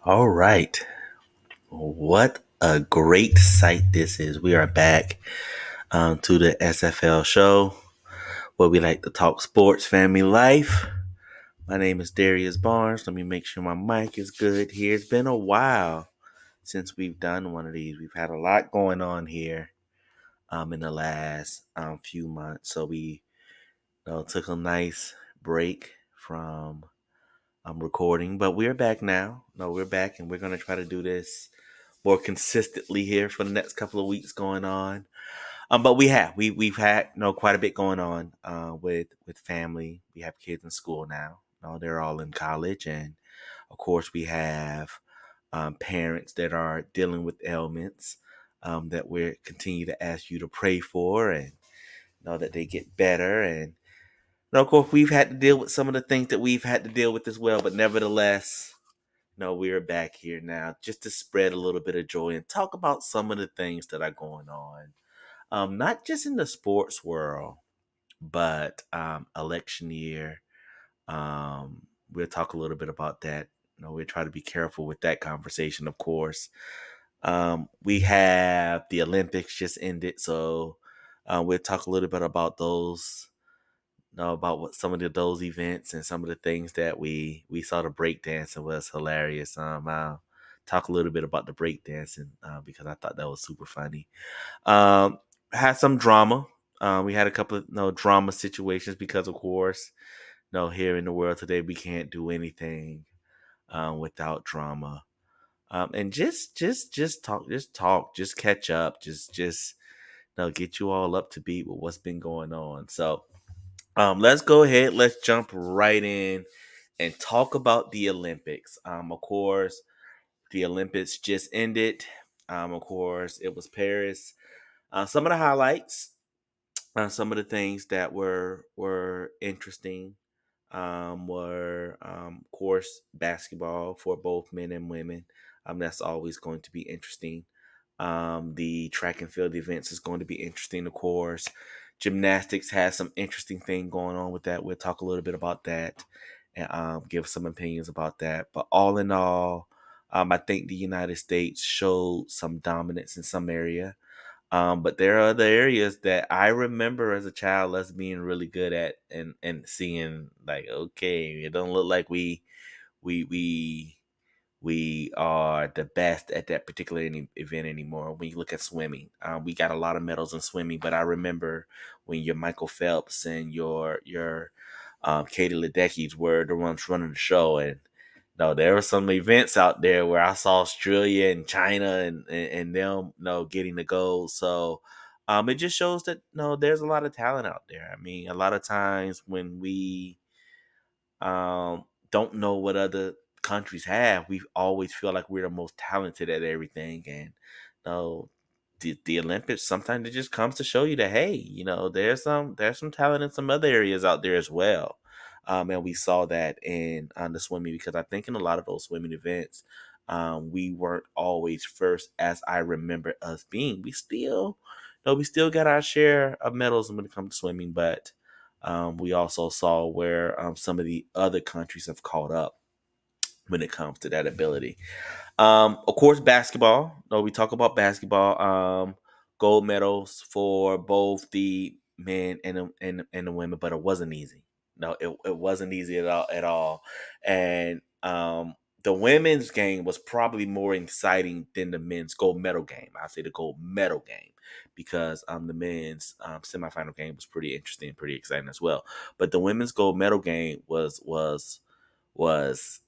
All right. What a great sight this is. We are back to the SFL show where we like to talk sports, family life. My name is Darius Barnes. Let me make sure my mic is good here. It's been a while since we've done one of these. We've had a lot going on here in the last few months. So we took a nice break from recording, but we're back now. No, we're back and we're going to try to do this more consistently here for the next couple of weeks going on. But we've had quite a bit going on with family. We have kids in school now. They're all in college, and of course we have parents that are dealing with ailments that we continue to ask you to pray for and know that they get better. And of course we've had to deal with some of the things that we've had to deal with as well. But nevertheless, no, we're back here now just to spread a little bit of joy and talk about some of the things that are going on. Not just in the sports world, but election year. We'll talk a little bit about that. We'll try to be careful with that conversation, of course. We have the Olympics just ended, so we'll talk a little bit about those know about what some of those events and some of the things that we saw. The breakdancing was hilarious. I'll talk a little bit about the breakdancing because I thought that was super funny. Um, had some drama. We had a couple of drama situations because, of course, here in the world today we can't do anything without drama. And just catch up, just get you all up to beat with what's been going on. So let's go ahead. Let's jump right in and talk about the Olympics. Of course, the Olympics just ended. Of course, it was Paris. Some of the highlights, some of the things that were interesting, were of course basketball for both men and women. That's always going to be interesting. The track and field events is going to be interesting, of course. Gymnastics has some interesting thing going on with that. We'll talk a little bit about that and give some opinions about that. But all in all, I think the United States showed some dominance in some area. But there are other areas that I remember as a child us being really good at and seeing like, okay, it don't look like we we we are the best at that particular event anymore. When you look at swimming, we got a lot of medals in swimming, but I remember when your Michael Phelps and your Katie Ledeckis were the ones running the show, and no, there were some events out there where I saw Australia and China and them getting the gold. So it just shows that there's a lot of talent out there. I mean, a lot of times when we don't know what other countries have, we always feel like we're the most talented at everything. And no, the Olympics sometimes it just comes to show you that hey, there's some talent in some other areas out there as well. And we saw that in on the swimming because I think in a lot of those swimming events, we weren't always first as I remember us being. We still got our share of medals when it comes to swimming, but we also saw where some of the other countries have caught up when it comes to that ability. Of course, basketball. No, we talk about basketball. Gold medals for both the men and the women, but it wasn't easy. No, it wasn't easy at all. And the women's game was probably more exciting than the men's gold medal game. I say the gold medal game because the men's semifinal game was pretty interesting, pretty exciting as well. But the women's gold medal game was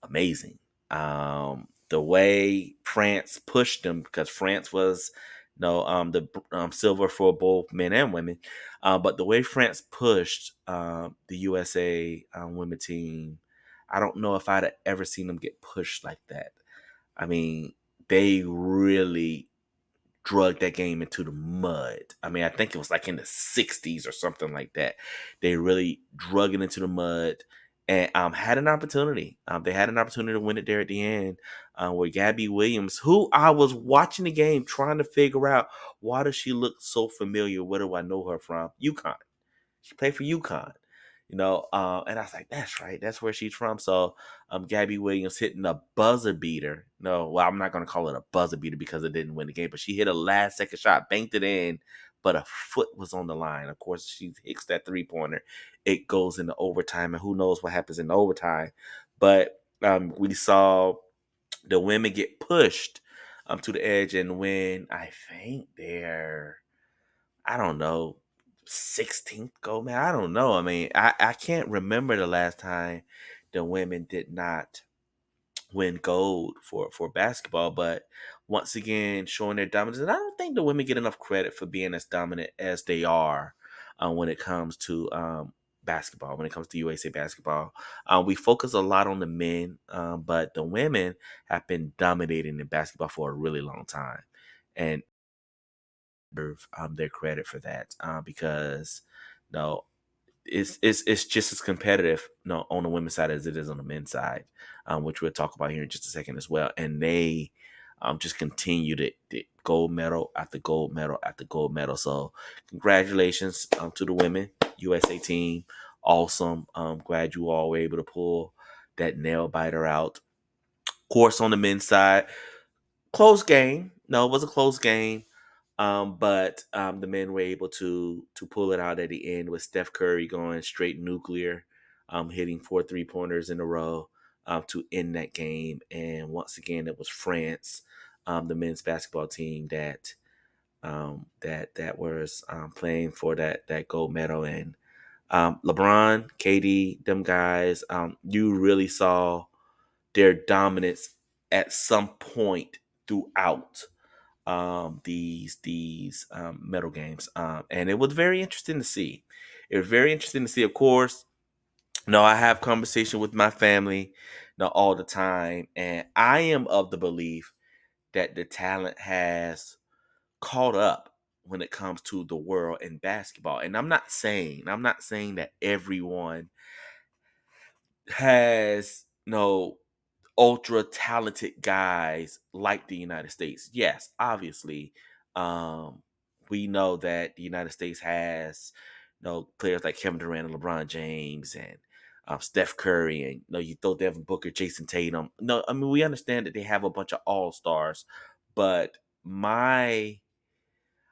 amazing. The way France pushed them because France was the silver for both men and women, but the way France pushed the USA women team, I don't know if I'd have ever seen them get pushed like that. I mean, they really drug that game into the mud. I mean, I think it was like in the 60s or something like that. They really drug it into the mud and had an opportunity. They had an opportunity to win it there at the end with Gabby Williams, who I was watching the game trying to figure out why does she look so familiar? Where do I know her from? UConn. She played for UConn. And I was like, that's right, that's where she's from. So Gabby Williams hitting a buzzer beater. No, well, I'm not gonna call it a buzzer beater because it didn't win the game, but she hit a last second shot, banked it in, but a foot was on the line. Of course, she hits that 3-pointer. It goes into overtime, and who knows what happens in overtime. But we saw the women get pushed to the edge and win. I think they're, I don't know, 16th gold man. I don't know. I mean, I can't remember the last time the women did not win gold for basketball, but once again showing their dominance. And I don't think the women get enough credit for being as dominant as they are when it comes to basketball. When it comes to USA basketball, we focus a lot on the men, but the women have been dominating in basketball for a really long time, and deserve their credit for that because no, it's just as competitive, on the women's side as it is on the men's side, which we'll talk about here in just a second as well. And they just continue to gold medal after gold medal after gold medal. So congratulations to the women USA team. Awesome. Glad you all were able to pull that nail biter out. Of course, on the men's side, close game. No, it was a close game. But the men were able to pull it out at the end with Steph Curry going straight nuclear, hitting 4 3-pointers in a row to end that game. And once again, it was France, the men's basketball team that was playing for that gold medal. And LeBron, KD, them guys, you really saw their dominance at some point throughout these medal games, and it was very interesting to see. It was very interesting to see. Of course, I have conversation with my family, all the time, and I am of the belief that the talent has caught up when it comes to the world in basketball. And I'm not saying that everyone has ultra talented guys like the United States. Yes, obviously, um, we know that the United States has players like Kevin Durant and LeBron James and Steph Curry, and you throw Devin Booker, Jason Tatum. No, I mean we understand that they have a bunch of all stars, but my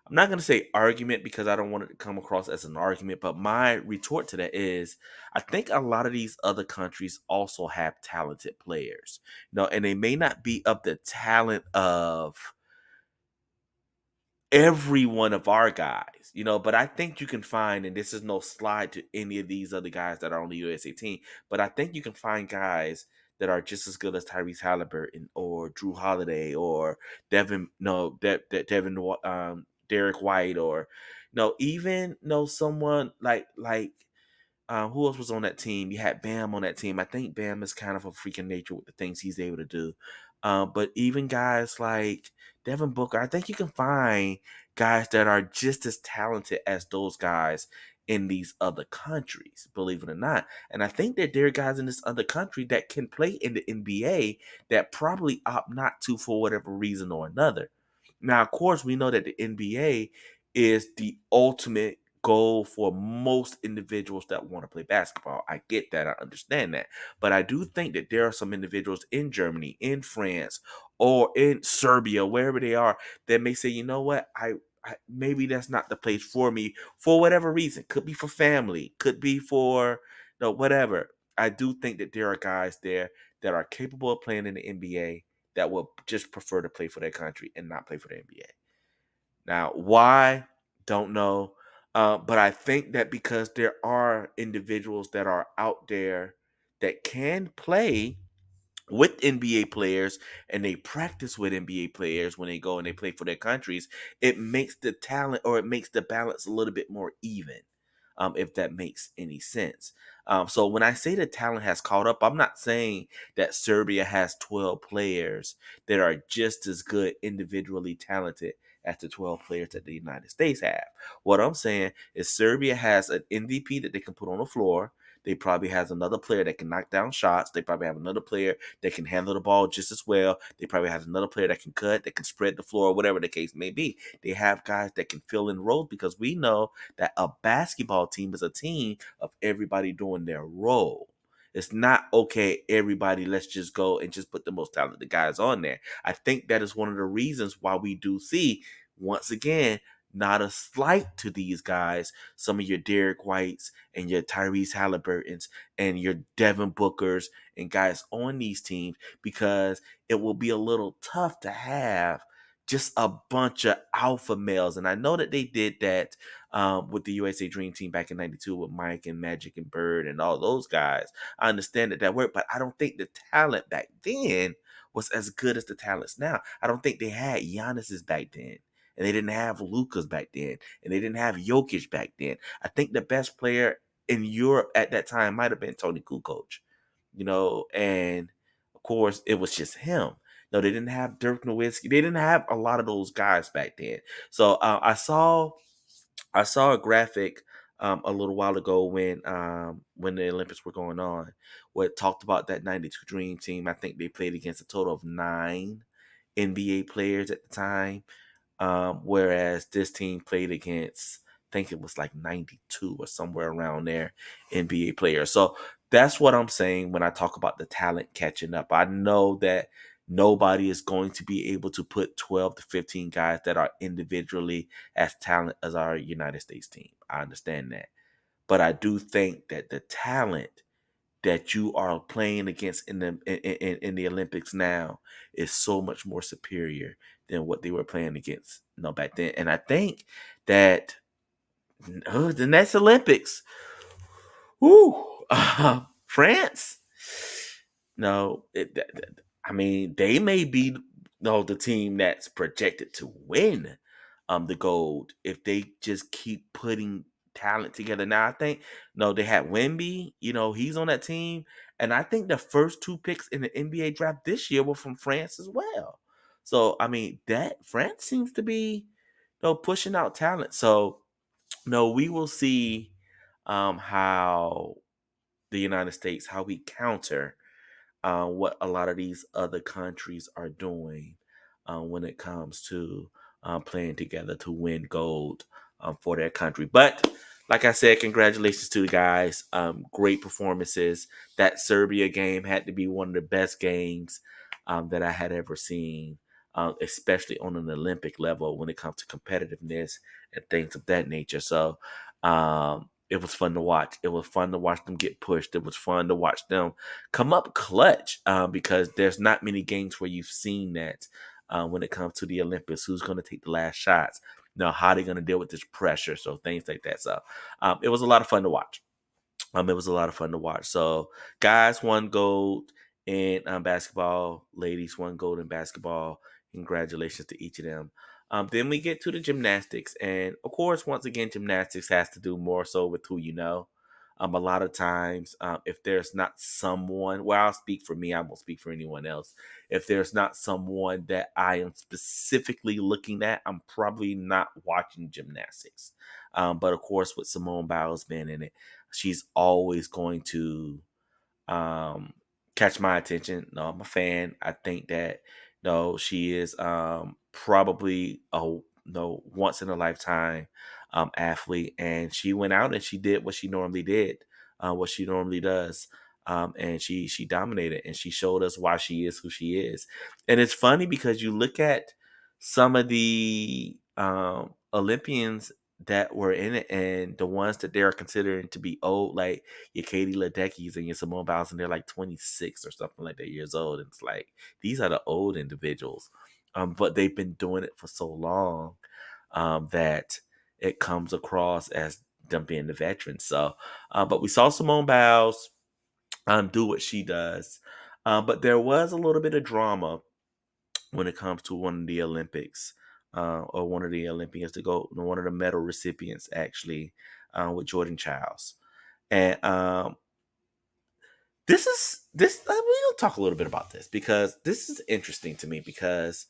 I'm not going to say argument because I don't want it to come across as an argument, but my retort to that is I think a lot of these other countries also have talented players, and they may not be of the talent of every one of our guys, but I think you can find, and this is no slide to any of these other guys that are on the USA team, but I think you can find guys that are just as good as Tyrese Halliburton or Drew Holiday or Devin, no, Devin, Derek White, or even someone like who else was on that team? You had Bam on that team. I think Bam is kind of a freaking nature with the things he's able to do. But even guys like Devin Booker, I think you can find guys that are just as talented as those guys in these other countries, believe it or not. And I think that there are guys in this other country that can play in the NBA that probably opt not to for whatever reason or another. Now, of course, we know that the NBA is the ultimate goal for most individuals that want to play basketball. I get that. I understand that. But I do think that there are some individuals in Germany, in France, or in Serbia, wherever they are, that may say, you know what, I maybe that's not the place for me for whatever reason. Could be for family, could be for whatever. I do think that there are guys there that are capable of playing in the NBA that will just prefer to play for their country and not play for the NBA. Now, why? Don't know. But I think that because there are individuals that are out there that can play with NBA players and they practice with NBA players when they go and they play for their countries, it makes the talent or it makes the balance a little bit more even, if that makes any sense. So when I say the talent has caught up, I'm not saying that Serbia has 12 players that are just as good individually talented as the 12 players that the United States have. What I'm saying is Serbia has an MVP that they can put on the floor. They probably has another player that can knock down shots. They probably have another player that can handle the ball just as well. They probably have another player that can cut, that can spread the floor, whatever the case may be. They have guys that can fill in roles because we know that a basketball team is a team of everybody doing their role. It's not okay, everybody, let's just go and just put the most talented guys on there. I think that is one of the reasons why we do see, once again, not a slight to these guys, some of your Derek Whites and your Tyrese Halliburtons and your Devin Bookers and guys on these teams, because it will be a little tough to have just a bunch of alpha males. And I know that they did that with the USA Dream Team back in '92 with Mike and Magic and Bird and all those guys. I understand that worked, but I don't think the talent back then was as good as the talents now. I don't think they had Giannis's back then. And they didn't have Luka's back then. And they didn't have Jokic back then. I think the best player in Europe at that time might have been Tony Kukoc. And of course it was just him. No, they didn't have Dirk Nowitzki. They didn't have a lot of those guys back then. So I saw a graphic a little while ago when the Olympics were going on, where it talked about that '92 Dream Team. I think they played against a total of 9 NBA players at the time, whereas this team played against, I think it was like 92 or somewhere around there, NBA players. So that's what I'm saying when I talk about the talent catching up. I know that nobody is going to be able to put 12 to 15 guys that are individually as talented as our United States team. I understand that. But I do think that the talent that you are playing against in the Olympics now is so much more superior than what they were playing against back then. And I think that the next Olympics, whoo, France. No, I mean they may be the team that's projected to win the gold if they just keep putting talent together. Now I think no, they had Wemby, he's on that team, and I think the first 2 picks in the NBA draft this year were from France as well. So I mean that France seems to be pushing out talent. So no, we will see how the United States, how we counter what a lot of these other countries are doing when it comes to playing together to win gold for their country. But like I said, congratulations to the guys. Great performances. That Serbia game had to be one of the best games that I had ever seen, especially on an Olympic level when it comes to competitiveness and things of that nature. So, it was fun to watch. It was fun to watch them get pushed. It was fun to watch them come up clutch because there's not many games where you've seen that when it comes to the Olympics. Who's going to take the last shots? Now, how are they going to deal with this pressure? So things like that. So it was a lot of fun to watch. It was a lot of fun to watch. So guys won gold in basketball. Ladies won gold in basketball. Congratulations to each of them. Then we get to the gymnastics, and of course, once again, gymnastics has to do more so with who you know. A lot of times, if there's not someone, well, I'll speak for me. I won't speak for anyone else. If there's not someone that I am specifically looking at, I'm probably not watching gymnastics. But of course, with Simone Biles being in it, she's always going to catch my attention. No, I'm a fan. I think that no, she is probably a once in a lifetime athlete, and she went out and she did what she normally did, what she normally does. And she dominated and she showed us why she is who she is. And it's funny because you look at some of the Olympians that were in it and the ones that they're considering to be old, like your Katie Ledeckis and your Simone Biles, and they're like 26 or something like that years old. And it's like these are the old individuals, but they've been doing it for so long that it comes across as them being the veterans. So, but we saw Simone Biles do what she does, but there was a little bit of drama when it comes to one of the Olympics. Or one of the Olympians to go, one of the medal recipients actually, with Jordan Childs. And we'll talk a little bit about this because this is interesting to me because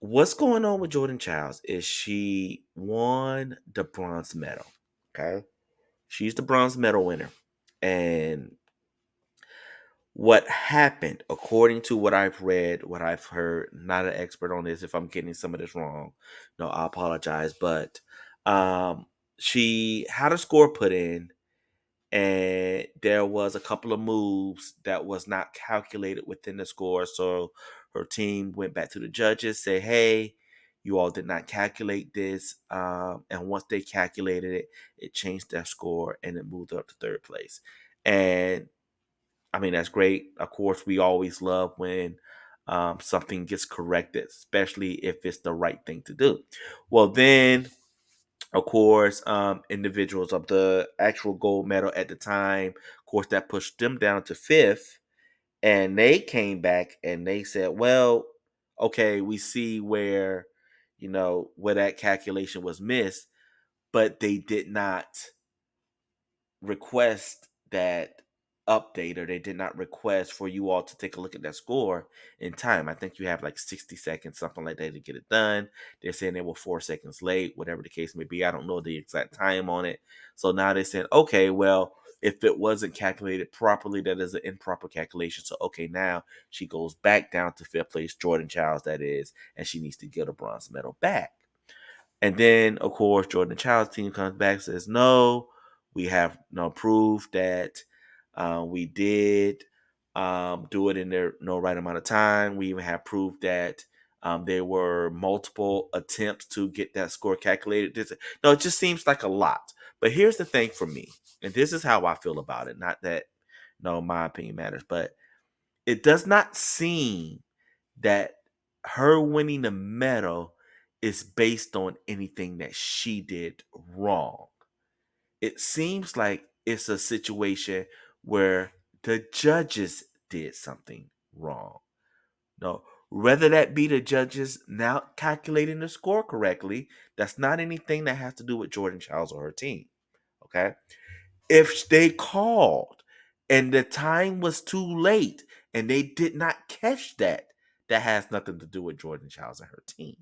what's going on with Jordan Childs is she won the bronze medal. Okay. She's the bronze medal winner. And what happened, according to what I've read, what I've heard, not an expert on this. If I'm getting some of this wrong, no, I apologize. But um, she had a score put in, and there was a couple of moves that was not calculated within the score. So her team went back to the judges, say, "Hey, you all did not calculate this." And once they calculated it, it changed their score and it moved up to third place. And I mean, that's great. Of course, we always love when something gets corrected, especially if it's the right thing to do. Well, then, of course, individuals of the actual gold medal at the time, of course, that pushed them down to fifth. And they came back and they said, well, okay, we see where, where that calculation was missed, but they did not request that update, or they did not request for you all to take a look at that score in time. I think you have like 60 seconds, something like that, to get it done. They're saying they were 4 seconds late, whatever the case may be. I don't know the exact time on it. So now they said, okay, well, if it wasn't calculated properly, that is an improper calculation. So, okay, now she goes back down to fifth place, Jordan Childs, that is, and she needs to get a bronze medal back. And then, of course, Jordan Child's team comes back and says, no, we have no proof that we did do it in their no right amount of time. We even have proof that there were multiple attempts to get that score calculated. No, it just seems like a lot. But here's the thing for me, and this is how I feel about it. Not that, no, my opinion matters, but it does not seem that her winning the medal is based on anything that she did wrong. It seems like it's a situation where the judges did something wrong. No, whether that be the judges now calculating the score correctly, that's not anything that has to do with Jordan Childs or her team. Okay. If they called and the time was too late and they did not catch that, that has nothing to do with Jordan Childs and her team,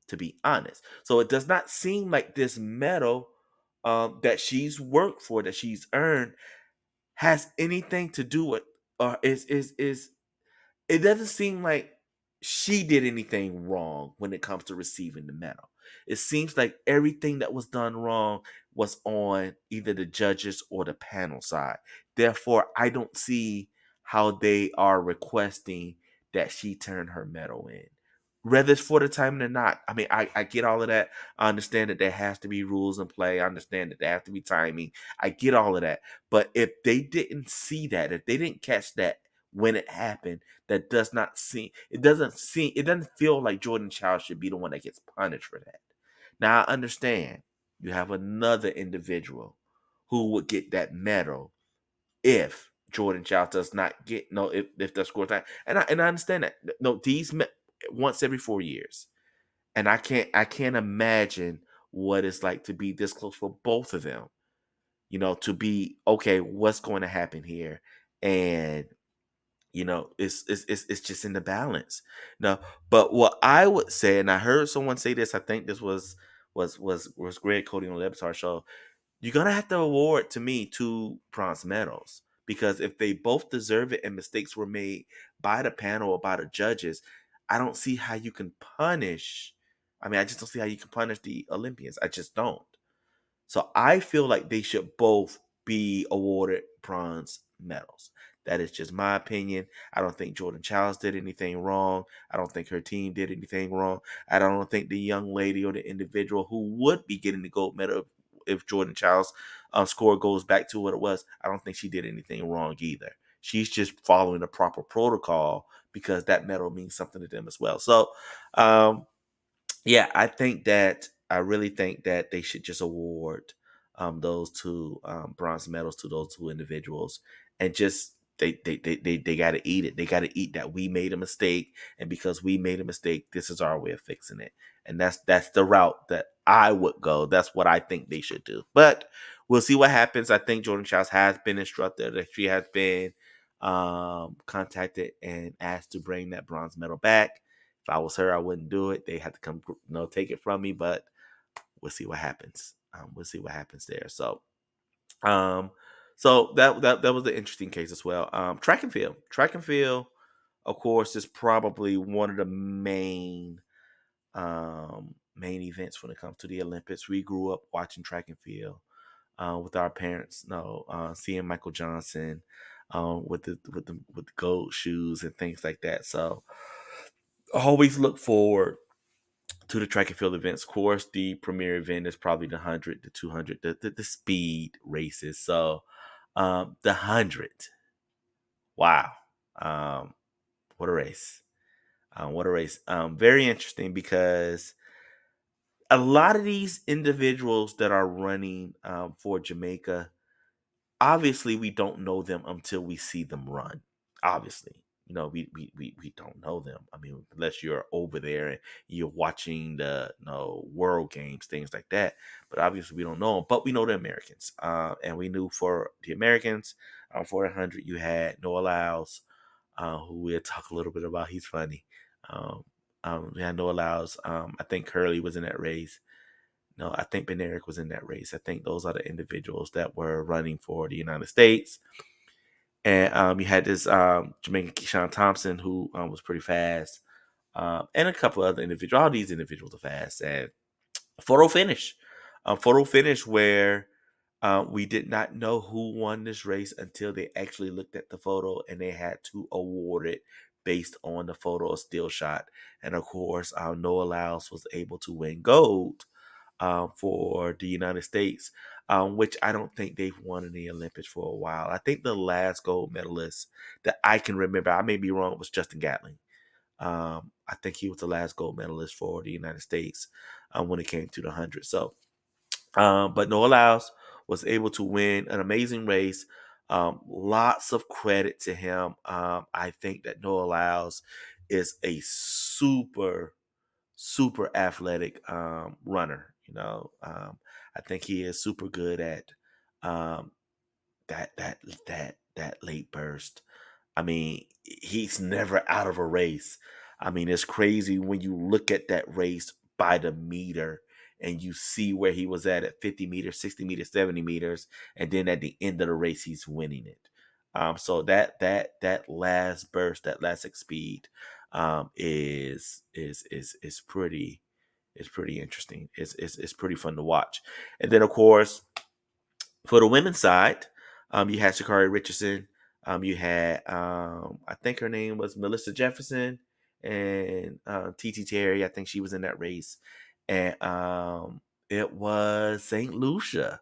to be honest. So it does not seem like this medal that she's worked for, that she's earned, has anything to do with, or is it doesn't seem like she did anything wrong when it comes to receiving the medal. It seems like everything that was done wrong was on either the judges or the panel side. Therefore, I don't see how they are requesting that she turn her medal in. Whether it's for the timing or not. I mean, I get all of that. I understand that there has to be rules in play. I understand that there has to be timing. I get all of that. But if they didn't see that, if they didn't catch that when it happened, that does not seem, it doesn't feel like Jordan Child should be the one that gets punished for that. Now I understand you have another individual who would get that medal if Jordan Child does not get, no, if the score time, and I understand that. No, once every 4 years. And I can't imagine what it's like to be this close for both of them. To be, okay, what's going to happen here? And it's just in the balance. No, but what I would say, and I heard someone say this, I think this was Greg Cody on the Levitar show. You're gonna have to award, to me, two bronze medals, because if they both deserve it and mistakes were made by the panel or by the judges, I don't see how you can punish. I mean, I just don't see how you can punish the Olympians. I just don't. So I feel like they should both be awarded bronze medals. That is just my opinion. I don't think Jordan Childs did anything wrong. I don't think her team did anything wrong. I don't think the young lady or the individual who would be getting the gold medal if Jordan Childs' score goes back to what it was, I don't think she did anything wrong either. She's just following the proper protocol because that medal means something to them as well. So, yeah, I really think that they should just award those two bronze medals to those two individuals, and just they got to eat it. They got to eat that we made a mistake, and because we made a mistake, this is our way of fixing it. And that's the route that I would go. That's what I think they should do. But we'll see what happens. I think Jordan Childs has been instructed, that she has been contacted and asked to bring that bronze medal back. If I was her, I wouldn't do it. They had to come, take it from me. But we'll see what happens. We'll see what happens there. So, um, So that was the interesting case as well. Track and field, of course, is probably one of the main events when it comes to the Olympics. We grew up watching track and field with our parents. No, seeing Michael Johnson with the gold shoes and things like that. So I always look forward to the track and field events. Of course, the premier event is probably the 100, the 200, the speed races. So the 100, wow, um, what a race! What a race! Very interesting because a lot of these individuals that are running for Jamaica, obviously we don't know them until we see them run. Obviously, we don't know them. I mean, unless you're over there and you're watching the world games, things like that. But obviously we don't know them. But we know the Americans, and we knew for the Americans, for 100 you had Noah Lyles, who we'll talk a little bit about. He's funny. Um, we had Noah Lyles. I think Curly was in that race. No, I think Ben Eric was in that race. I think those are the individuals that were running for the United States. And you had this Jamaican Keyshawn Thompson, who was pretty fast, and a couple other individuals. All these individuals are fast. And photo finish, photo finish where we did not know who won this race until they actually looked at the photo and they had to award it based on the photo still shot. And of course, Noah Lyles was able to win gold for the United States, which I don't think they've won in the Olympics for a while. I think the last gold medalist that I can remember, I may be wrong, was Justin Gatlin. I think he was the last gold medalist for the United States when it came to the 100. So, but Noah Lyles was able to win an amazing race. Lots of credit to him. I think that Noah Lyles is a super athletic runner. I think he is super good at um, that late burst. I mean, he's never out of a race. I mean, it's crazy when you look at that race by the meter and you see where he was at 50 meters, 60 meters, 70 meters, and then at the end of the race, he's winning it. So that last burst, that last speed, is pretty interesting. It's pretty fun to watch. And then of course for the women's side, you had Shakari Richardson. You had I think her name was Melissa Jefferson and TT Terry. I think she was in that race, and it was Saint Lucia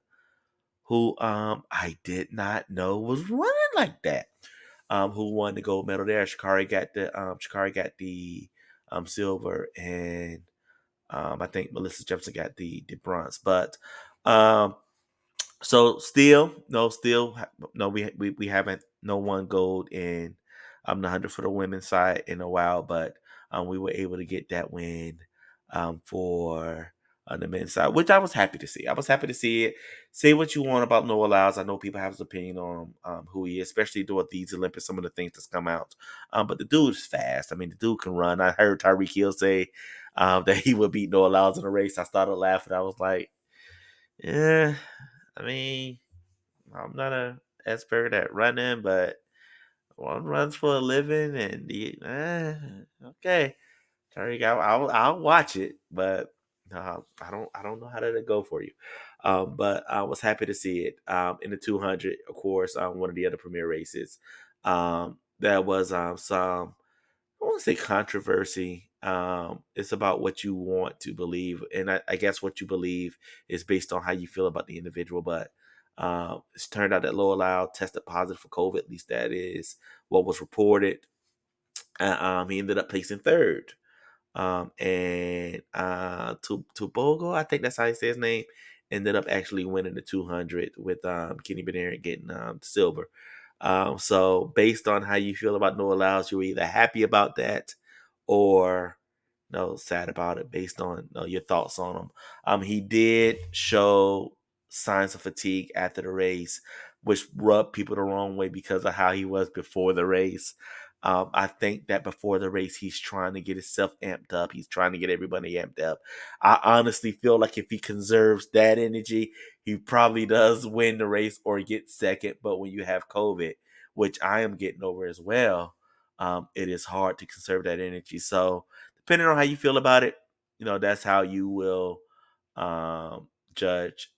who I did not know was running like that. Who won the gold medal there? Shakari got the silver, and I think Melissa Jefferson got the bronze. But um, so still, we haven't no one gold in the 100 for the women's side in a while, but we were able to get that win for the men's side, which I was happy to see. I was happy to see it. Say what you want about Noah Lyles. I know people have his opinion on who he is, especially during these Olympics, some of the things that's come out. But the dude is fast. I mean, the dude can run. I heard Tyreek Hill say that he would beat Noah Lyles in a race. I started laughing. I was like, yeah. I mean, I'm not a expert at running, but one runs for a living, and okay, Tariq, I'll watch it, but I don't know how to go for you. But I was happy to see it in the 200. Of course, one of the other premier races. There was some, I want to say, controversy. It's about what you want to believe, and I guess what you believe is based on how you feel about the individual. But it's turned out that Low Loud tested positive for COVID. At least that is what was reported. He ended up placing third. And Tubogo, I think that's how you say his name, ended up actually winning the 200 with Kenny Bednarik getting silver. So based on how you feel about Noah Lyles, you're either happy about that or sad about it based on your thoughts on him. He did show signs of fatigue after the race, which rubbed people the wrong way because of how he was before the race. I think that before the race, he's trying to get himself amped up. He's trying to get everybody amped up. I honestly feel like if he conserves that energy, he probably does win the race or get second. But when you have COVID, which I am getting over as well, it is hard to conserve that energy. So depending on how you feel about it, that's how you will judge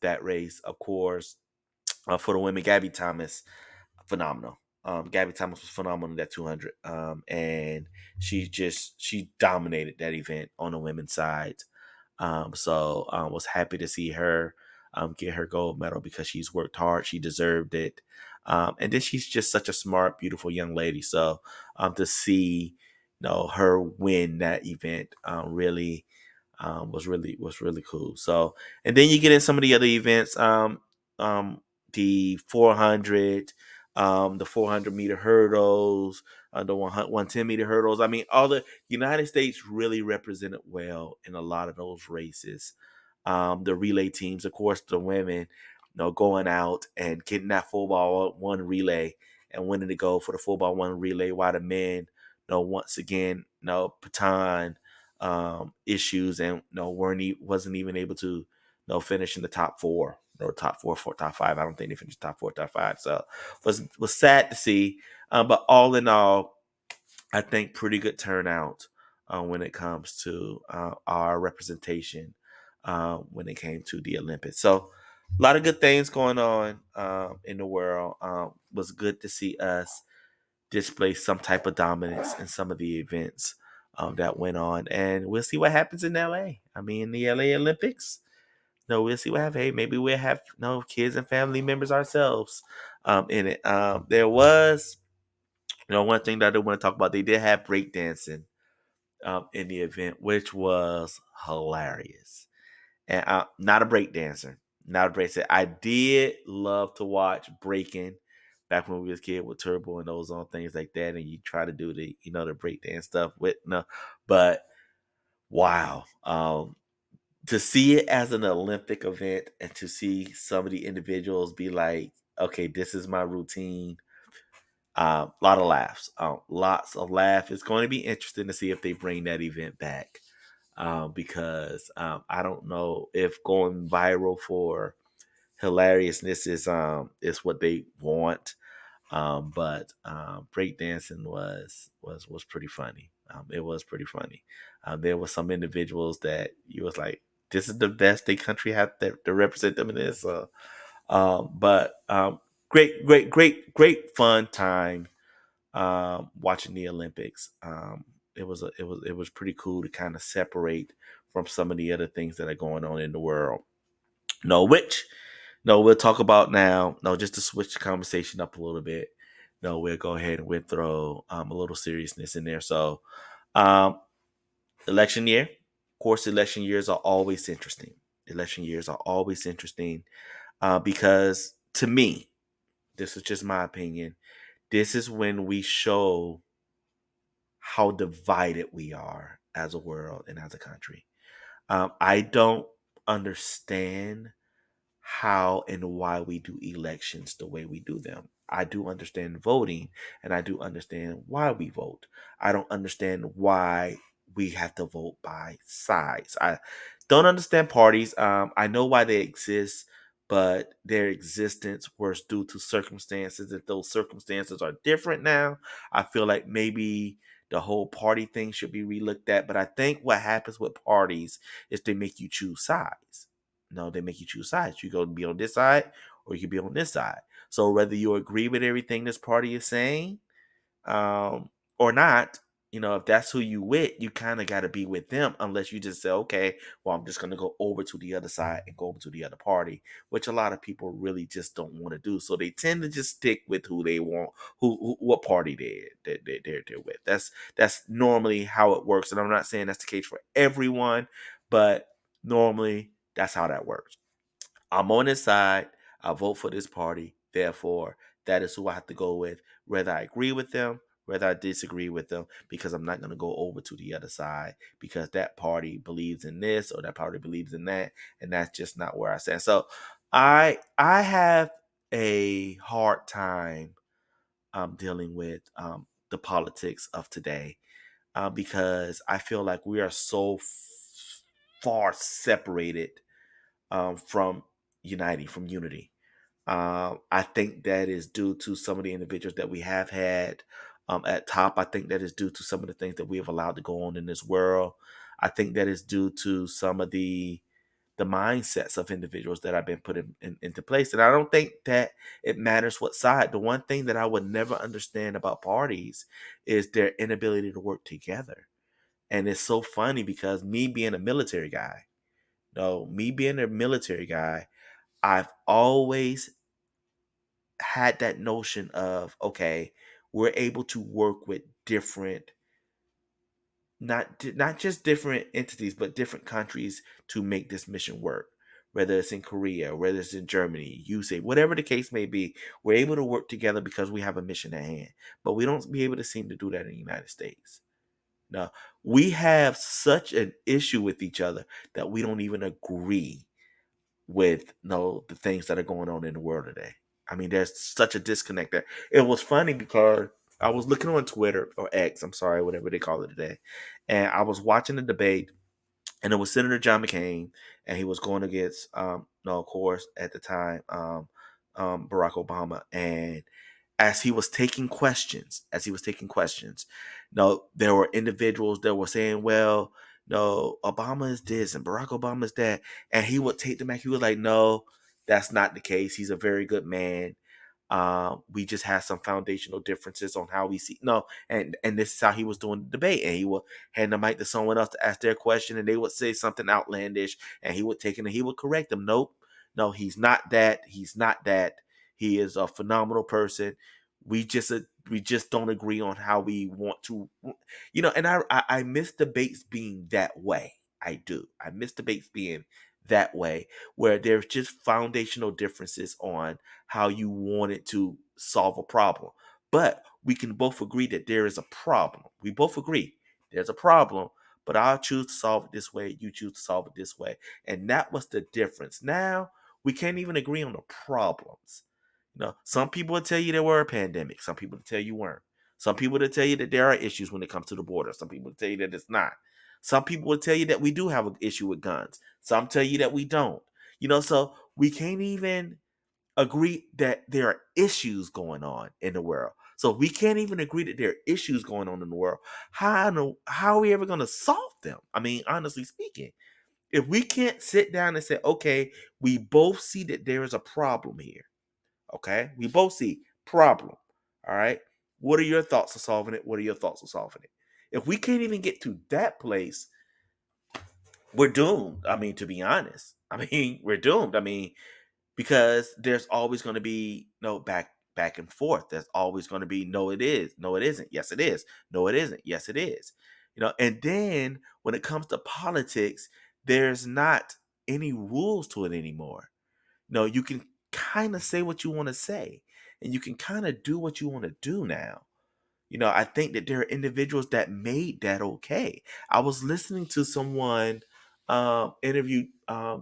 that race. Of course, for the women, Gabby Thomas, phenomenal. Gabby Thomas was phenomenal in that 200, and she dominated that event on the women's side. So was happy to see her get her gold medal because she's worked hard. She deserved it. And then she's just such a smart, beautiful young lady. So to see her win that event was really cool. So and then you get in some of the other events, the 400, the 400-meter hurdles, the 110-meter hurdles. I mean, all the United States really represented well in a lot of those races. The relay teams, of course, the women, going out and getting that full ball one relay and winning the gold for the full ball one relay, while the men, once again, baton issues and wasn't even able to finish in the top four or top four, top five. I don't think they finished top four, top five. So was sad to see. But all in all, I think pretty good turnout when it comes to our representation when it came to the Olympics. So a lot of good things going on in the world. Was good to see us display some type of dominance in some of the events that went on, and we'll see what happens in LA. I mean, the LA Olympics. No, we'll see what happens. Hey, maybe we'll have kids and family members ourselves in it. There was one thing that I do want to talk about. They did have breakdancing in the event, which was hilarious. And I'm not a break dancer, not a break dancer. I did love to watch breaking back when we was a kid with Turbo and those on things like that, and you try to do the break dance stuff with no, but wow, to see it as an Olympic event and to see some of the individuals be like, okay, this is my routine. A lot of laughs, lots of laugh. It's going to be interesting to see if they bring that event back. Because I don't know if going viral for hilariousness is what they want. But breakdancing was pretty funny. It was pretty funny. There were some individuals that you was like, this is the best the country had to represent them in this. But great, great, great, great fun time watching the Olympics. It was pretty cool to kind of separate from some of the other things that are going on in the world. No, which no, we'll talk about now. No, just to switch the conversation up a little bit. No, we'll go ahead and we'll throw a little seriousness in there. So, um, election year. Of course, election years are always interesting. Election years are always interesting because to me, this is just my opinion. This is when we show how divided we are as a world and as a country. I don't understand how and why we do elections the way we do them. I do understand voting and I do understand why we vote. I don't understand why we have to vote by sides. I don't understand parties. I know why they exist, but their existence was due to circumstances. If those circumstances are different now, I feel like maybe the whole party thing should be relooked at. But I think what happens with parties is they make you choose sides. No, they make you choose sides. You go be on this side or you can be on this side. So whether you agree with everything this party is saying, um, or not, if that's who you with, you kind of got to be with them unless you just say, okay, well, I'm just going to go over to the other side and go over to the other party, which a lot of people really just don't want to do. So they tend to just stick with who they want, what party they're with. That's normally how it works. And I'm not saying that's the case for everyone, but normally that's how that works. I'm on this side. I vote for this party. Therefore, that is who I have to go with, whether I agree with them, whether I disagree with them, because I'm not going to go over to the other side because that party believes in this or that party believes in that, and that's just not where I stand. So, I have a hard time dealing with the politics of today, because I feel like we are so far separated from uniting, from unity. I think that is due to some of the individuals that we have had at top. I think that is due to some of the things that we have allowed to go on in this world. I think that is due to some of the mindsets of individuals that have been put into place. And I don't think that it matters what side. The one thing that I would never understand about parties is their inability to work together. And it's so funny because me being a military guy, no, me being a military guy, I've always had that notion of, okay, we're able to work with different, not just different entities, but different countries to make this mission work. Whether it's in Korea, whether it's in Germany, USA, whatever the case may be, we're able to work together because we have a mission at hand. But we don't be able to seem to do that in the United States. No, we have such an issue with each other that we don't even agree with the things that are going on in the world today. I mean, there's such a disconnect there. It was funny because I was looking on Twitter or X, I'm sorry, whatever they call it today, and I was watching the debate, and it was Senator John McCain, and he was going against, no, of course, at the time, Barack Obama, and as he was taking questions, no, there were individuals that were saying, well, no, Obama is this and Barack Obama is that. And he would take them back. He was like, no, that's not the case. He's a very good man. We just had some foundational differences on how we see. No, and this is how he was doing the debate. And he would hand the mic to someone else to ask their question, and they would say something outlandish, and he would take it and he would correct them. Nope, no, he's not that. He's not that. He is a phenomenal person. We just don't agree on how we want to, And I miss debates being that way. I do. I miss debates being that way, where there's just foundational differences on how you wanted to solve a problem. But we can both agree that there is a problem. We both agree there's a problem, but I'll choose to solve it this way. You choose to solve it this way. And that was the difference. Now we can't even agree on the problems. Some people will tell you there were a pandemic. Some people will tell you weren't. Some people will tell you that there are issues when it comes to the border. Some people will tell you that it's not. Some people will tell you that we do have an issue with guns. Some tell you that we don't. So we can't even agree that there are issues going on in the world. So we can't even agree that there are issues going on in the world. How are we ever going to solve them? I mean, honestly speaking, if we can't sit down and say, okay, we both see that there is a problem here. Okay, we both see problem. All right, what are your thoughts of solving it? What are your thoughts of solving it? If we can't even get to that place, we're doomed. I mean, to be honest, we're doomed. Because there's always going to be no back and forth. There's always going to be no, it is, no, it isn't, yes, it is, no, it isn't, yes, it is. And then when it comes to politics, there's not any rules to it anymore. No, you can kind of say what you want to say, and you can kind of do what you want to do now. I think that there are individuals that made that okay. I was listening to someone interview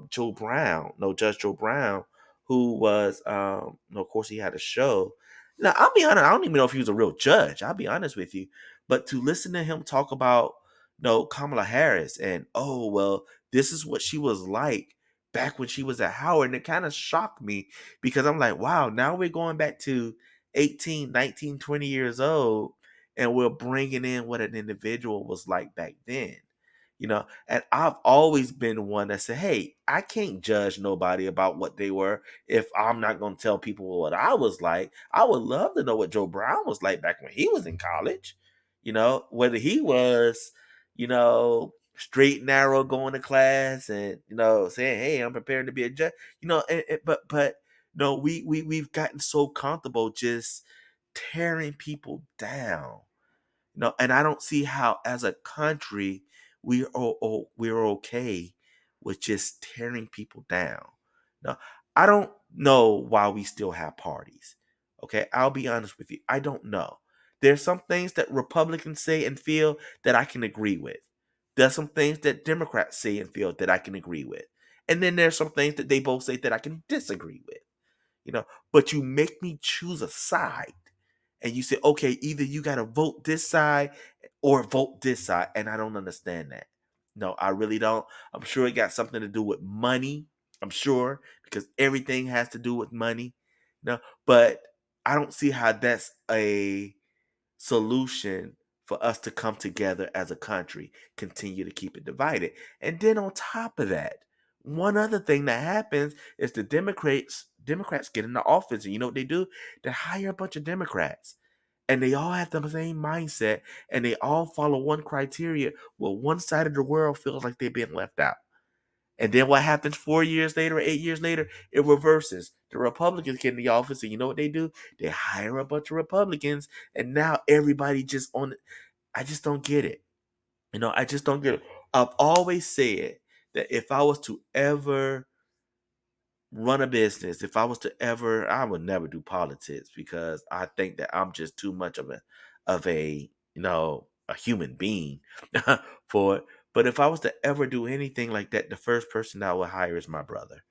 Joe Brown, no, Judge Joe Brown, who was, of course, he had a show. Now, I'll be honest, I don't even know if he was a real judge. I'll be honest with you. But to listen to him talk about, Kamala Harris and, oh, well, this is what she was like back when she was at Howard. And it kind of shocked me because I'm like, wow, now we're going back to 18, 19, 20 years old, and we're bringing in what an individual was like back then. And I've always been one that said, hey, I can't judge nobody about what they were if I'm not going to tell people what I was like. I would love to know what Joe Brown was like back when he was in college. Whether he was, straight and narrow, going to class and, saying, hey, I'm prepared to be a judge. But no, we've gotten so comfortable just tearing people down. And I don't see how, as a country, we're okay with just tearing people down. No, I don't know why we still have parties. Okay, I'll be honest with you. I don't know. There's some things that Republicans say and feel that I can agree with. There's some things that Democrats say and feel that I can agree with. And then there's some things that they both say that I can disagree with. But you make me choose a side, and you say, okay, either you got to vote this side or vote this side. And I don't understand that. No, I really don't. I'm sure it got something to do with money. I'm sure because everything has to do with money. No, but I don't see how that's a solution for us to come together as a country, continue to keep it divided. And then on top of that, one other thing that happens is the Democrats get into office, and you know what they do? They hire a bunch of Democrats. And they all have the same mindset, and they all follow one criteria. Well, one side of the world feels like they're being left out. And then what happens 4 years later or 8 years later? It reverses. The Republicans get in the office, and you know what they do? They hire a bunch of Republicans, and now everybody just on it. I just don't get it. I just don't get it. I've always said that if I was to ever run a business, if I was to ever, I would never do politics because I think that I'm just too much of a a human being for it. But if I was to ever do anything like that, the first person I would hire is my brother.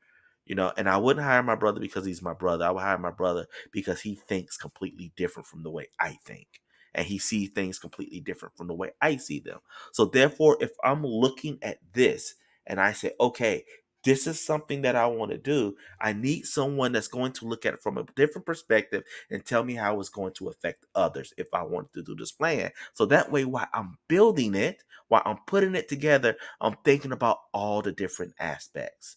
And I wouldn't hire my brother because he's my brother. I would hire my brother because he thinks completely different from the way I think. And he sees things completely different from the way I see them. So therefore, if I'm looking at this and I say, okay, this is something that I want to do, I need someone that's going to look at it from a different perspective and tell me how it's going to affect others if I want to do this plan. So that way, while I'm building it, while I'm putting it together, I'm thinking about all the different aspects.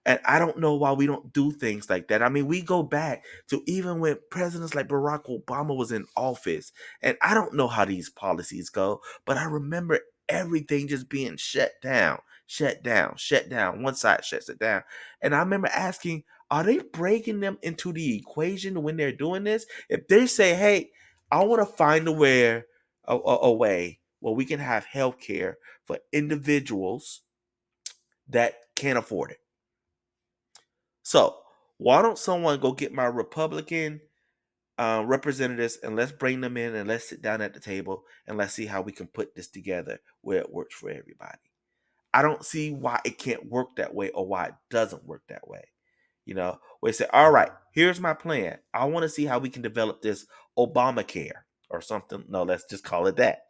And I don't know why we don't do things like that. I mean, we go back to even when presidents like Barack Obama was in office, and I don't know how these policies go, but I remember everything just being shut down, shut down, shut down. One side shuts it down. And I remember asking, are they breaking them into the equation when they're doing this? If they say, hey, I want to find a way where we can have health care for individuals that can't afford it. So why don't someone go get my Republican representatives and let's bring them in and let's sit down at the table and let's see how we can put this together where it works for everybody. I don't see why it can't work that way or why it doesn't work that way. Where they say, all right, here's my plan. I want to see how we can develop this Obamacare or something. No, let's just call it that.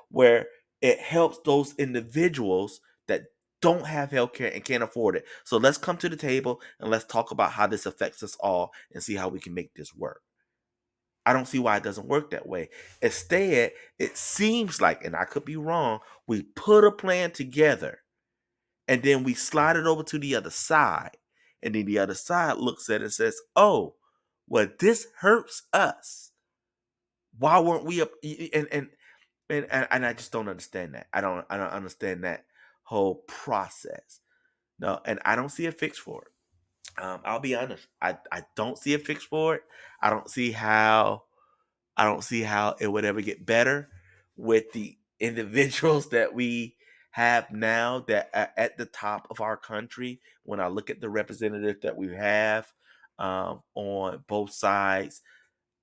Where it helps those individuals that don't have health care and can't afford it. So let's come to the table and let's talk about how this affects us all and see how we can make this work. I don't see why it doesn't work that way. Instead, it seems like, and I could be wrong, we put a plan together and then we slide it over to the other side. And then the other side looks at it and says, oh, well, this hurts us. Why weren't we up? And I just don't understand that. I don't understand that whole process. No, and I don't see a fix for it. I'll be honest. I don't see a fix for it. I don't see how I don't see how it would ever get better with the individuals that we have now that are at the top of our country. When I look at the representatives that we have on both sides,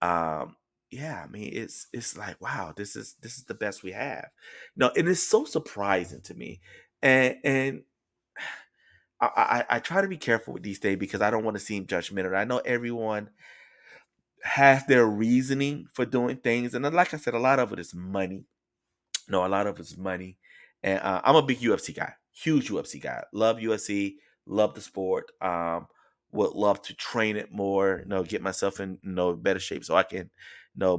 um, yeah, I mean it's like wow, this is the best we have. No, and it's so surprising to me, and I try to be careful with these things because I don't want to seem judgmental. I know everyone has their reasoning for doing things. And then, like I said, a lot of it is money. No, a lot of it's money. And I'm a big UFC guy, huge UFC guy. Love UFC, love the sport. Would love to train it more, get myself in better shape so I can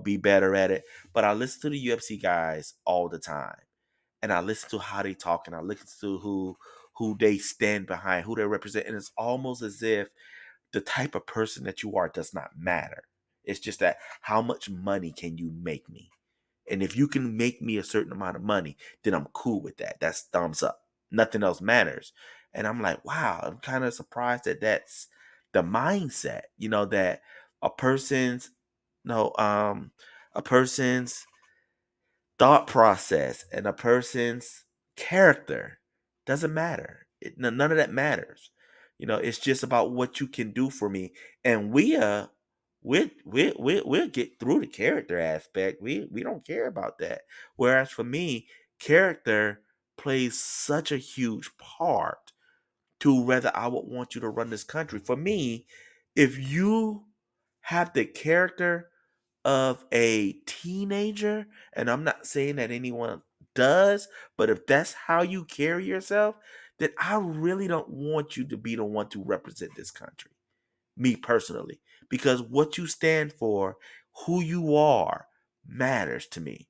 be better at it. But I listen to the UFC guys all the time. And I listen to how they talk and I listen to who they stand behind, who they represent. And it's almost as if the type of person that you are does not matter. It's just that how much money can you make me? And if you can make me a certain amount of money, then I'm cool with that. That's thumbs up. Nothing else matters. And I'm like, wow, I'm kind of surprised that that's the mindset, that a person's, no, a person's thought process and a person's character doesn't matter. None of that matters. It's just about what you can do for me. And we'll get through the character aspect. We don't care about that. Whereas for me, character plays such a huge part to whether I would want you to run this country. For me, if you have the character of a teenager, and I'm not saying that anyone does, but if that's how you carry yourself, then I really don't want you to be the one to represent this country, me personally, because what you stand for, who you are, matters to me.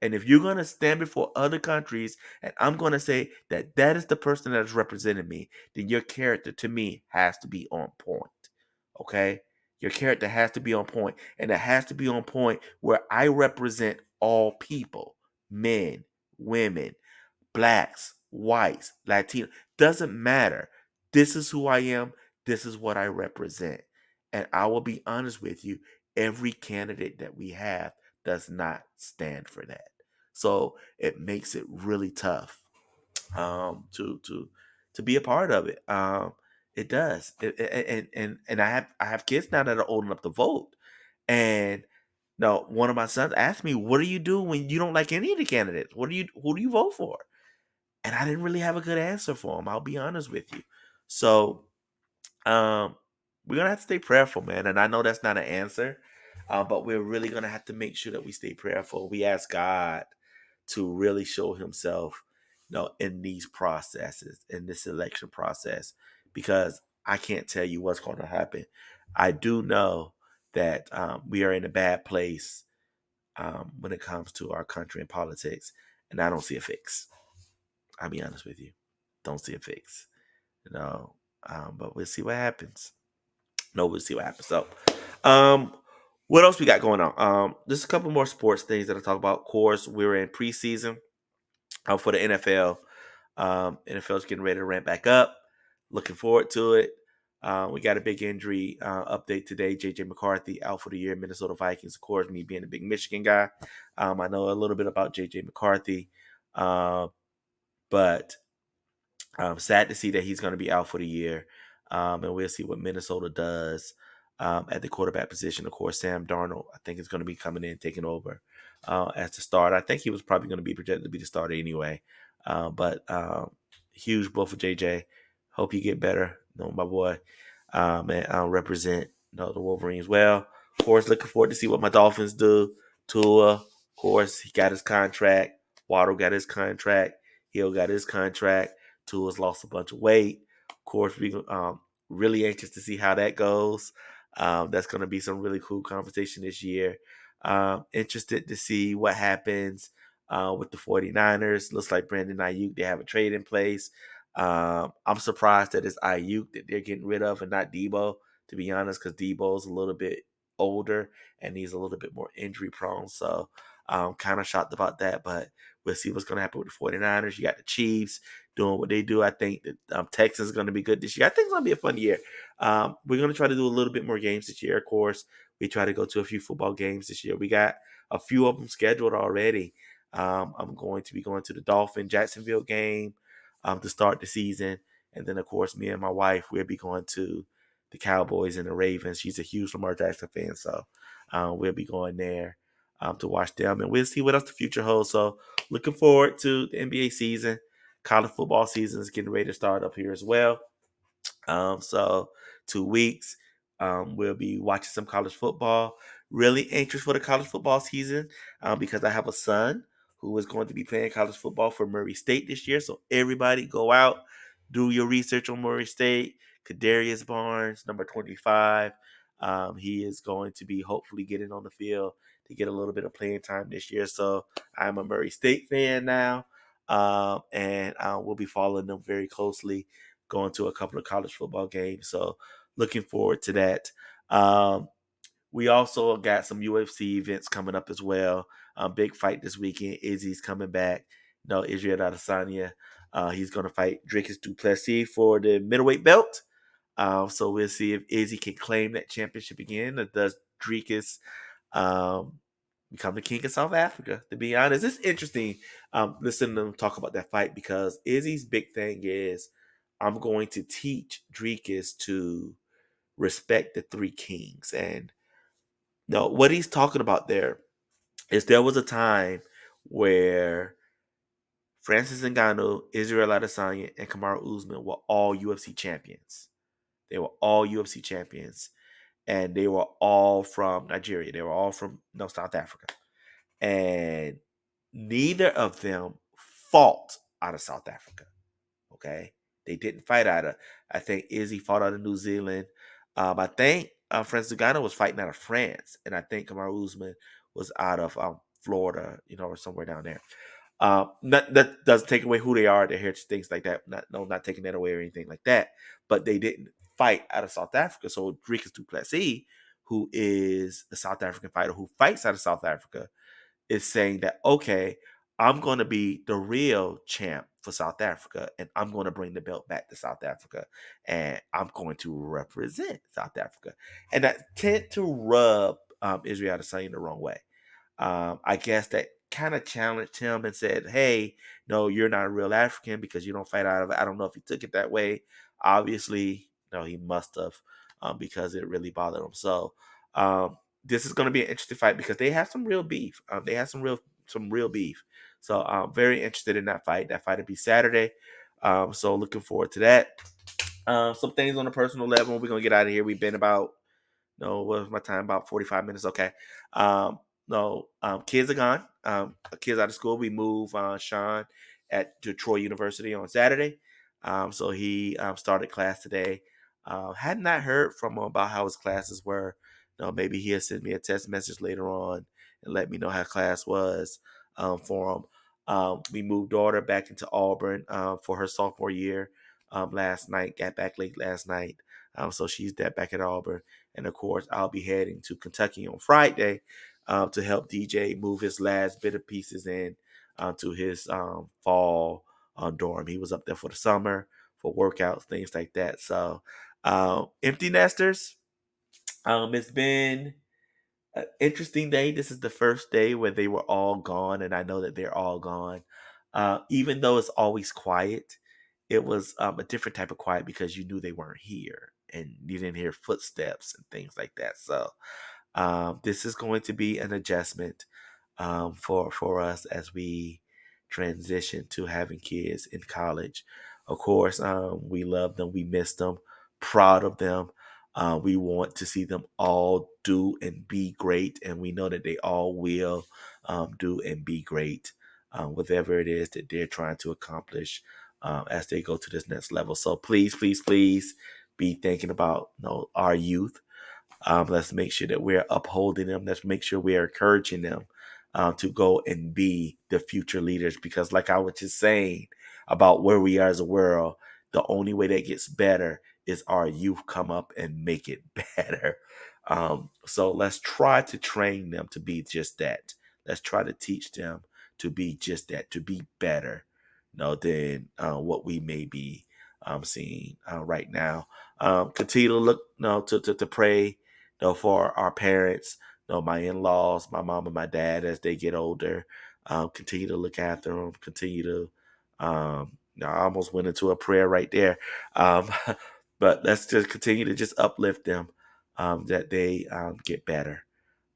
And if you're going to stand before other countries and I'm going to say that that is the person that is representing me, then your character to me has to be on point. Okay? Your character has to be on point, and it has to be on point where I represent all people, men, women, blacks, whites, Latino, doesn't matter. This is who I am. This is what I represent. And I will be honest with you, every candidate that we have does not stand for that. So it makes it really tough to be a part of it. It does. And I have kids now that are old enough to vote. And no, one of my sons asked me, "What do you do when you don't like any of the candidates? Who do you vote for?" And I didn't really have a good answer for him. I'll be honest with you. So um, we're gonna have to stay prayerful, man. And I know that's not an answer, but we're really gonna have to make sure that we stay prayerful. We ask God to really show Himself, in these processes, in this election process, because I can't tell you what's going to happen. I do know that we are in a bad place when it comes to our country and politics, and I don't see a fix. I'll be honest with you. Don't see a fix. You know, but we'll see what happens. No, we'll see what happens. So, um, what else we got going on? There's a couple more sports things that I talk about. Of course, we're in preseason for the NFL. NFL's getting ready to ramp back up. Looking forward to it. We got a big injury update today. JJ McCarthy out for the year. Minnesota Vikings, of course, me being a big Michigan guy. I know a little bit about JJ McCarthy, but sad to see that he's going to be out for the year. And we'll see what Minnesota does at the quarterback position. Of course, Sam Darnold, I think, is going to be coming in, taking over as the starter. I think he was probably going to be projected to be the starter anyway. But huge blow for JJ. Hope you get better. My boy. And I'll represent the Wolverines well. Of course, looking forward to see what my Dolphins do. Tua, of course, he got his contract. Waddle got his contract. Hill got his contract. Tua's lost a bunch of weight. Of course, we really anxious to see how that goes. That's going to be some really cool conversation this year. Interested to see what happens with the 49ers. Looks like Brandon Ayuk, they have a trade in place. I'm surprised that it's Ayuk that they're getting rid of and not Debo, to be honest, because Debo's a little bit older and he's a little bit more injury prone. So I'm kind of shocked about that, but we'll see what's going to happen with the 49ers. You got the Chiefs doing what they do. I think that Texas is going to be good this year. I think it's going to be a fun year. We're going to try to do a little bit more games this year, of course. We try to go to a few football games this year. We got a few of them scheduled already. I'm going to be going to the Dolphin Jacksonville game to start the season. And then, of course, me and my wife, we'll be going to the Cowboys and the Ravens. She's a huge Lamar Jackson fan, so we'll be going there to watch them. And we'll see what else the future holds. So looking forward to the NBA season. College football season is getting ready to start up here as well. So 2 weeks, we'll be watching some college football. Really anxious for the college football season because I have a son who is going to be playing college football for Murray State this year. So everybody go out, do your research on Murray State. Kadarius Barnes, number 25. He is going to be hopefully getting on the field to get a little bit of playing time this year. So I'm a Murray State fan now, and we'll be following them very closely, going to a couple of college football games. So looking forward to that. We also got some UFC events coming up as well. Big fight this weekend. Izzy's coming back. Israel Adesanya. He's going to fight Dricus du Plessis for the middleweight belt. So we'll see if Izzy can claim that championship again, or does Dricus become the king of South Africa? To be honest, it's interesting listening to them talk about that fight because Izzy's big thing is I'm going to teach Dricus to respect the three kings. And no, what he's talking about there is there was a time where Francis Ngannou, Israel Adesanya, and Kamaru Usman were all UFC champions. They were all UFC champions. and they were all from Nigeria. They were all from South Africa, and neither of them fought out of South Africa. Okay, they didn't fight out of. I think Izzy fought out of New Zealand. I think Francis Ngannou was fighting out of France, and I think Kamaru Usman was out of Florida, or somewhere down there. That doesn't take away who they are, their heritage, things like that. Not taking that away or anything like that. But they didn't fight out of South Africa. So Dricus du Plessis, who is a South African fighter who fights out of South Africa, is saying that, okay, I'm going to be the real champ for South Africa, and I'm going to bring the belt back to South Africa, and I'm going to represent South Africa. And that tend to rub Israel Adesanya the wrong way. I guess that kind of challenged him and said, hey, no, you're not a real African because you don't fight out of it. I don't know if he took it that way. Obviously, no, he must have, because it really bothered him. So this is going to be an interesting fight because they have some real beef. They have some real beef. So I'm very interested in that fight. That fight will be Saturday. So looking forward to that. Some things on a personal level. We're gonna get out of here. We've been about no, what was my time? About 45 minutes. Okay. No, kids are gone. Kids out of school. We move Sean to Troy University on Saturday. So he started class today. Had not heard from him about how his classes were. Maybe he'll send me a text message later on and let me know how class was for him. We moved daughter back into Auburn for her sophomore year last night. Got back late last night. So she's back at Auburn. And of course, I'll be heading to Kentucky on Friday to help DJ move his last bit of pieces in to his fall dorm. He was up there for the summer for workouts, things like that. So, empty nesters, it's been an interesting day. This is the first day where they were all gone, and I know that they're all gone. Even though it's always quiet, it was a different type of quiet because you knew they weren't here and you didn't hear footsteps and things like that. So this is going to be an adjustment for us as we transition to having kids in college. Of course, we love them, we miss them, proud of them. We want to see them all do and be great, and we know that they all will do and be great, whatever it is that they're trying to accomplish as they go to this next level. So please, please, please be thinking about our youth. Let's make sure that we're upholding them. Let's make sure we're encouraging them to go and be the future leaders. Because, like I was just saying about where we are as a world, the only way that gets better is our youth come up and make it better. So let's try to train them to be just that. Let's try to teach them to be just that, to be better, than what we may be seeing right now. Continue to look, to pray, for our parents, my in-laws, my mom and my dad as they get older. Continue to look after them. Continue to, I almost went into a prayer right there. But let's just continue to just uplift them, that they get better.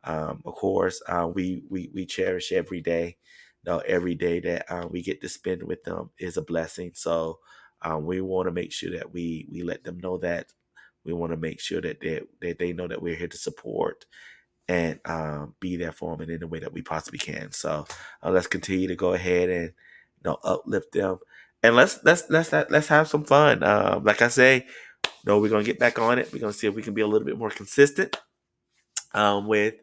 Of course, we cherish every day. Every day that we get to spend with them is a blessing. So we want to make sure that we let them know that. We want to make sure that they know that we're here to support and be there for them in any way that we possibly can. So let's continue to go ahead and uplift them, and let's have some fun. Like I say, we're gonna get back on it. We're gonna see if we can be a little bit more consistent with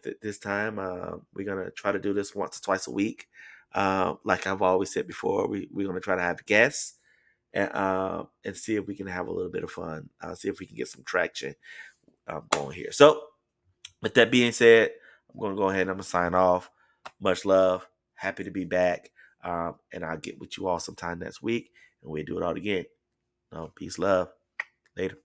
it this time. We're gonna try to do this once or twice a week. Like I've always said before, we're gonna try to have guests and see if we can have a little bit of fun. See if we can get some traction going here. So, with that being said, I'm gonna go ahead and I'm gonna sign off. Much love. Happy to be back. And I'll get with you all sometime next week, and we'll do it all again. Peace, love. Later.